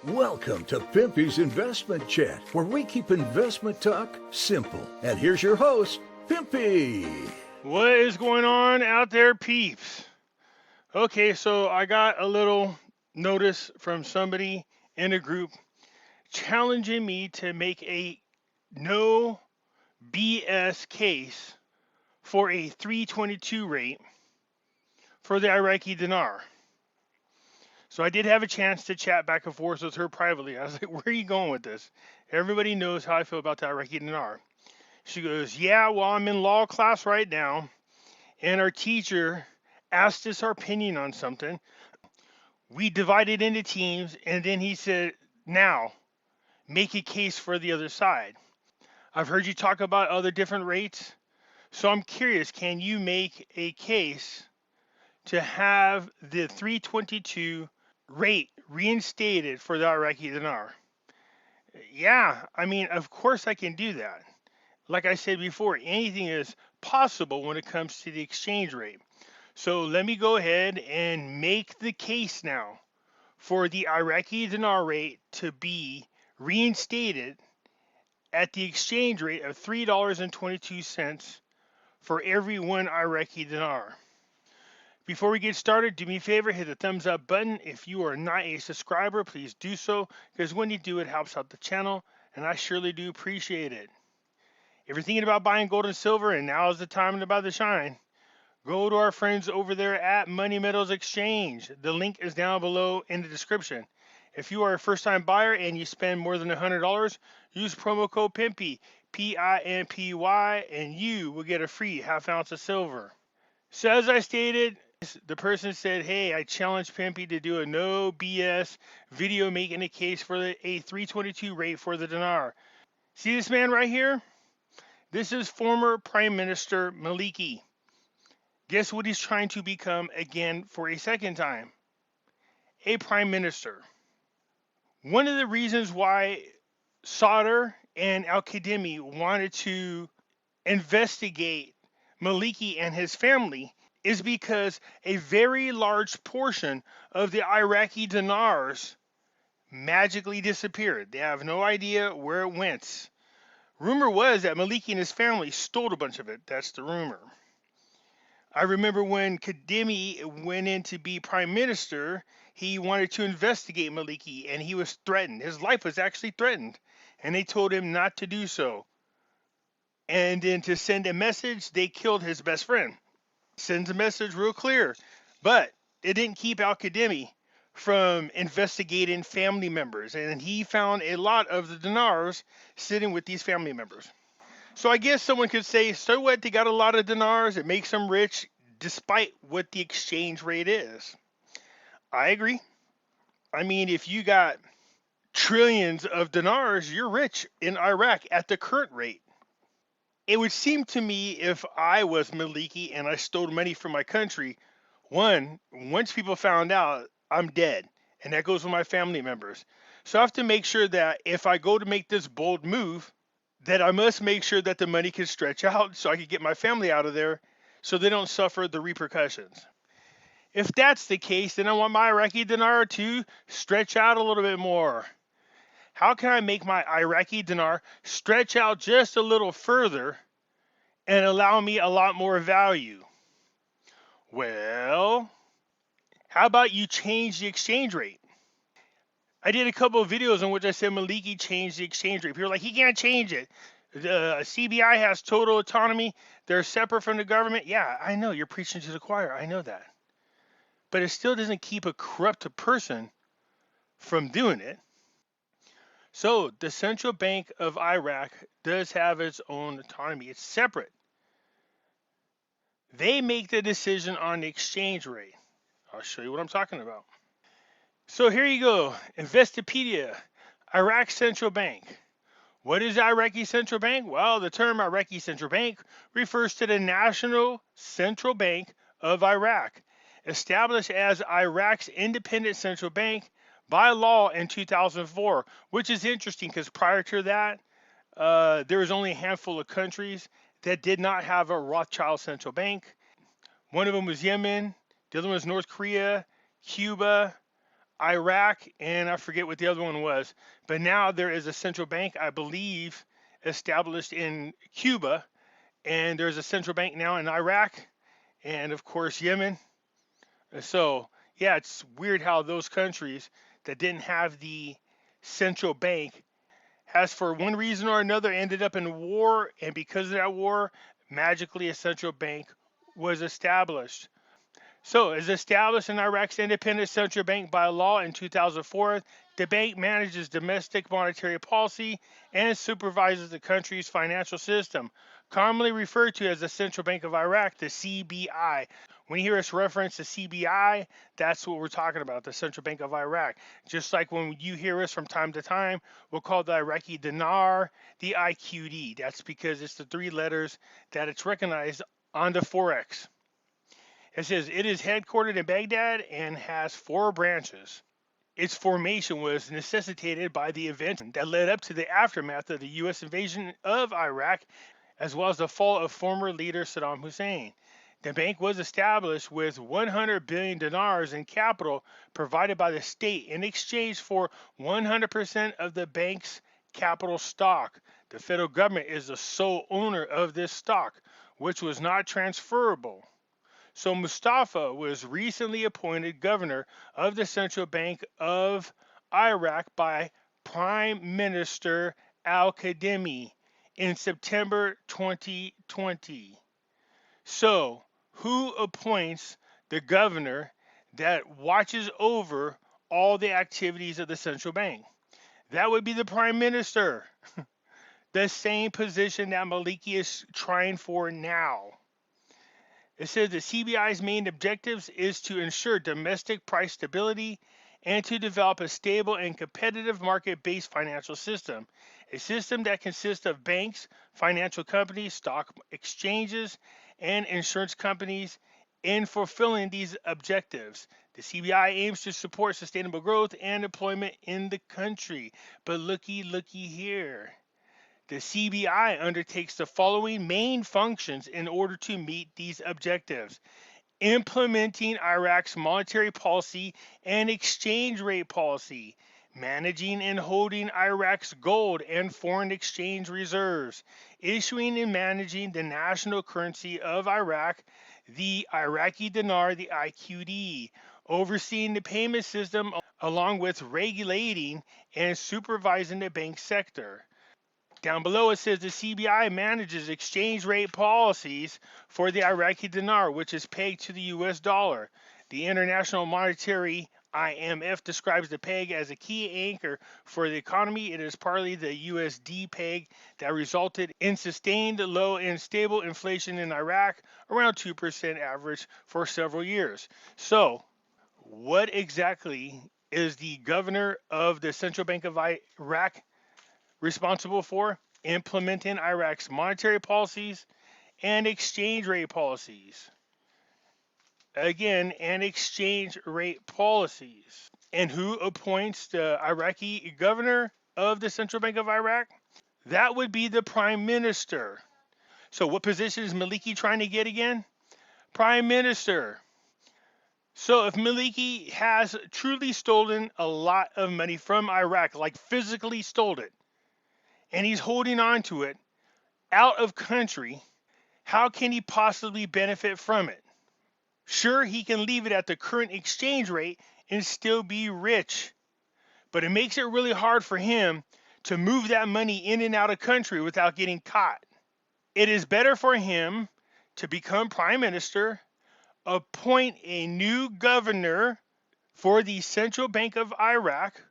Welcome to Pimpy's Investment Chat, where we keep investment talk simple. And here's your host, Pimpy. What is going on out there, peeps? Okay, so I got a little notice from somebody in a group challenging me to make a no BS case for a 322 rate for the Iraqi dinar. So I did have a chance to chat back and forth with her privately. I was like, where are you going with this? Everybody knows how I feel about the Iraqi dinar. She goes, yeah, well, I'm in law class right now, and our teacher asked us our opinion on something. We divided into teams, and then he said, now, make a case for the other side. I've heard you talk about other different rates, so I'm curious, can you make a case to have the 322 rate reinstated for the Iraqi dinar? Yeah, I mean, of course I can do that. Like I said before, anything is possible when it comes to the exchange rate. So let me go ahead and make the case now for the Iraqi dinar rate to be reinstated at the exchange rate of $3.22 for every one Iraqi dinar. Before we get started, do me a favor, hit the thumbs up button. If you are not a subscriber, please do so, because when you do, it helps out the channel, and I surely do appreciate it. If you're thinking about buying gold and silver, and now is the time to buy the shine, go to our friends over there at Money Metals Exchange. The link is down below in the description. If you are a first-time buyer and you spend more than $100, use promo code Pimpy, P-I-M-P-Y, and you will get a free half ounce of silver. So as I stated, the person said, hey, I challenge Pimpy to do a no BS video making a case for a 322 rate for the dinar. See this man right here? This is former Prime Minister Maliki. Guess what he's trying to become again for a second time? A Prime Minister. One of the reasons why Sadr and Al-Khademi wanted to investigate Maliki and his family is because a very large portion of the Iraqi dinars magically disappeared. They have no idea where it went. Rumor was that Maliki and his family stole a bunch of it. That's the rumor. I remember when Khademi went in to be prime minister, he wanted to investigate Maliki, and he was threatened. His life was actually threatened, and they told him not to do so. And then to send a message, they killed his best friend. Sends a message real clear. But it didn't keep Al-Khademi from investigating family members, and he found a lot of the dinars sitting with these family members. So I guess someone could say, so what, they got a lot of dinars, it makes them rich despite what the exchange rate is. I agree. I mean, if you got trillions of dinars, you're rich in Iraq at the current rate. It would seem to me if I was Maliki and I stole money from my country, once people found out, I'm dead. And that goes with my family members. So I have to make sure that if I go to make this bold move, that I must make sure that the money can stretch out so I can get my family out of there so they don't suffer the repercussions. If that's the case, then I want my Iraqi dinar to stretch out a little bit more. How can I make my Iraqi dinar stretch out just a little further and allow me a lot more value? Well, how about you change the exchange rate? I did a couple of videos in which I said Maliki changed the exchange rate. People are like, he can't change it. The CBI has total autonomy. They're separate from the government. Yeah, I know. You're preaching to the choir. I know that. But it still doesn't keep a corrupt person from doing it. So the Central Bank of Iraq does have its own autonomy. It's separate. They make the decision on the exchange rate. I'll show you what I'm talking about. So here you go. Investopedia, Iraq Central Bank. What is the Iraqi Central Bank? Well, the term Iraqi Central Bank refers to the National Central Bank of Iraq, established as Iraq's independent central bank by law in 2004, which is interesting because prior to that, there was only a handful of countries that did not have a Rothschild central bank. One of them was Yemen, the other one was North Korea, Cuba, Iraq, and I forget what the other one was. But now there is a central bank, I believe, established in Cuba, and there's a central bank now in Iraq, and of course Yemen. So yeah, it's weird how those countries that didn't have the central bank has, for one reason or another, ended up in war, and because of that war, magically a central bank was established. So, as established in Iraq's independent central bank by law in 2004, the bank manages domestic monetary policy and supervises the country's financial system, commonly referred to as the Central Bank of Iraq, the CBI. When you hear us reference the CBI, that's what we're talking about, the Central Bank of Iraq. Just like when you hear us from time to time, we'll call the Iraqi dinar the IQD. That's because it's the three letters that it's recognized on the Forex. It says it is headquartered in Baghdad and has four branches. Its formation was necessitated by the events that led up to the aftermath of the U.S. invasion of Iraq, as well as the fall of former leader Saddam Hussein. The bank was established with 100 billion dinars in capital provided by the state in exchange for 100% of the bank's capital stock. The federal government is the sole owner of this stock, which was not transferable. So Mustafa was recently appointed governor of the Central Bank of Iraq by Prime Minister Al-Kadhimi in September 2020. So, who appoints the governor that watches over all the activities of the central bank? That would be the prime minister, the same position that Maliki is trying for now. It says the CBI's main objectives is to ensure domestic price stability and to develop a stable and competitive market-based financial system, a system that consists of banks, financial companies, stock exchanges, and insurance companies. In fulfilling these objectives, the CBI aims to support sustainable growth and employment in the country. But looky here. The CBI undertakes the following main functions in order to meet these objectives: implementing Iraq's monetary policy and exchange rate policy, managing and holding Iraq's gold and foreign exchange reserves, issuing and managing the national currency of Iraq, the Iraqi dinar, the IQD, overseeing the payment system, along with regulating and supervising the bank sector. Down below it says the CBI manages exchange rate policies for the Iraqi dinar, which is pegged to the US dollar. The International Monetary IMF describes the peg as a key anchor for the economy. It is partly the USD peg that resulted in sustained low and stable inflation in Iraq, around 2% average for several years. So, what exactly is the governor of the Central Bank of Iraq responsible for? Implementing Iraq's monetary policies and exchange rate policies. Again, and exchange rate policies. And who appoints the Iraqi governor of the Central Bank of Iraq? That would be the prime minister. So what position is Maliki trying to get again? Prime minister. So if Maliki has truly stolen a lot of money from Iraq, like physically stole it, and he's holding on to it out of country, how can he possibly benefit from it? Sure, he can leave it at the current exchange rate and still be rich, but it makes it really hard for him to move that money in and out of country without getting caught. It is better for him to become prime minister, appoint a new governor for the Central Bank of Iraq,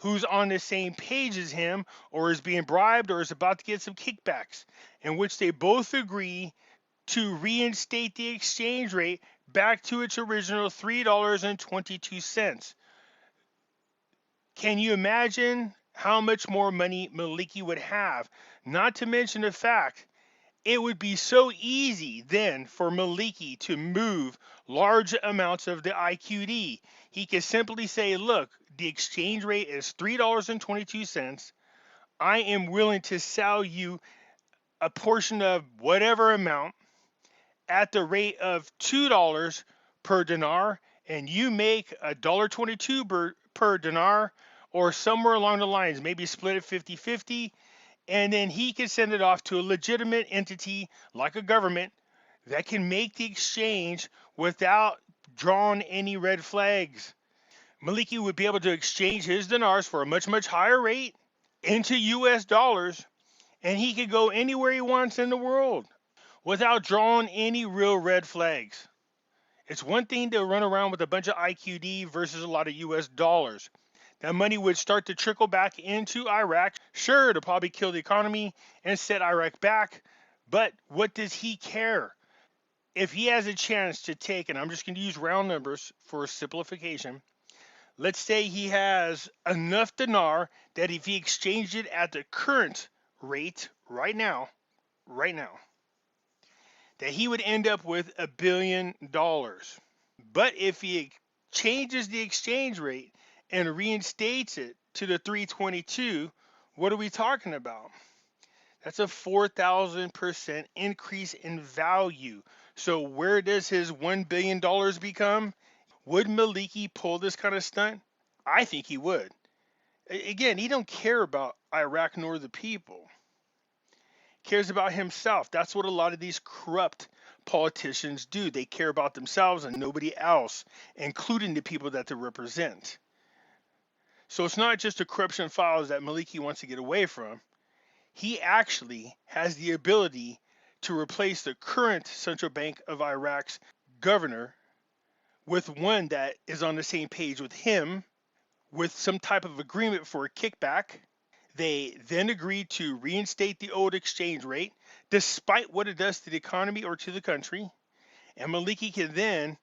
who's on the same page as him, or is being bribed, or is about to get some kickbacks, in which they both agree to reinstate the exchange rate back to its original $3.22. Can you imagine how much more money Maliki would have? Not to mention the fact it would be so easy then for Maliki to move large amounts of the IQD. He could simply say, look, the exchange rate is $3.22. I am willing to sell you a portion of whatever amount at the rate of $2 per dinar, and you make $1.22 per dinar, or somewhere along the lines, maybe split it 50-50, and then he can send it off to a legitimate entity like a government that can make the exchange without drawing any red flags. Maliki would be able to exchange his dinars for a much, much higher rate into US dollars, and he could go anywhere he wants in the world without drawing any real red flags. It's one thing to run around with a bunch of IQD versus a lot of US dollars. That money would start to trickle back into Iraq. Sure, it'll probably kill the economy and set Iraq back, but what does he care? If he has a chance to take, and I'm just going to use round numbers for simplification, let's say he has enough dinar that if he exchanged it at the current rate right now, that he would end up with $1 billion. But if he changes the exchange rate and reinstates it to the 322, what are we talking about? That's a 4,000% increase in value. So where does his $1 billion become? Would Maliki pull this kind of stunt? I think he would. Again, he don't care about Iraq nor the people. He cares about himself. That's what a lot of these corrupt politicians do. They care about themselves and nobody else, including the people that they represent. So it's not just the corruption files that Maliki wants to get away from. He actually has the ability to replace the current Central Bank of Iraq's governor with one that is on the same page with him, with some type of agreement for a kickback. They then agree to reinstate the old exchange rate, despite what it does to the economy or to the country. And Maliki can then,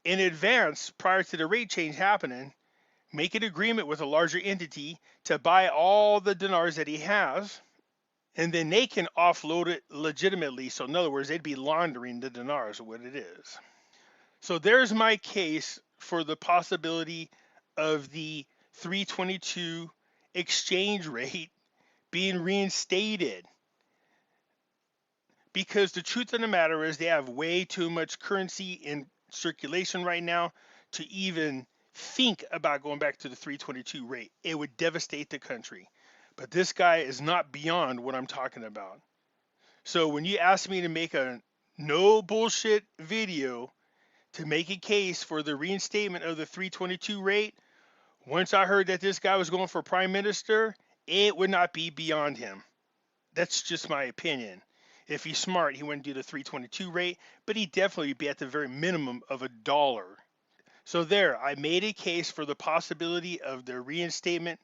in advance, prior to the rate change happening, make an agreement with a larger entity to buy all the dinars that he has, and then they can offload it legitimately. So in other words, they'd be laundering the dinars, what it is. So there's my case for the possibility of the 322 exchange rate being reinstated. Because the truth of the matter is they have way too much currency in circulation right now to even think about going back to the 322 rate. It would devastate the country. But this guy is not beyond what I'm talking about. So when you ask me to make a no bullshit video to make a case for the reinstatement of the 322 rate, once I heard that this guy was going for prime minister, it would not be beyond him. That's just my opinion. If he's smart, he wouldn't do the 322 rate, but he'd definitely be at the very minimum of $1. So there, I made a case for the possibility of the reinstatement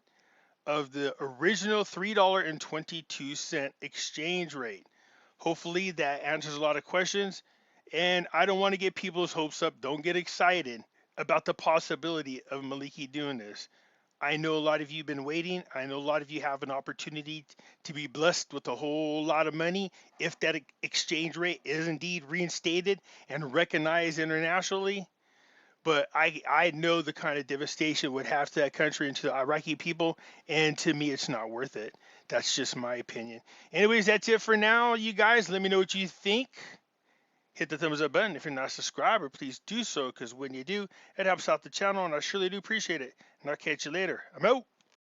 of the original $3.22 exchange rate. Hopefully that answers a lot of questions. And I don't want to get people's hopes up. Don't get excited about the possibility of Maliki doing this. I know a lot of you have been waiting. I know a lot of you have an opportunity to be blessed with a whole lot of money if that exchange rate is indeed reinstated and recognized internationally. But I know the kind of devastation it would have to that country and to the Iraqi people, and to me, it's not worth it. That's just my opinion. Anyways, that's it for now, you guys. Let me know what you think. Hit the thumbs up button. If you're not a subscriber, please do so, because when you do, it helps out the channel, and I surely do appreciate it. And I'll catch you later. I'm out.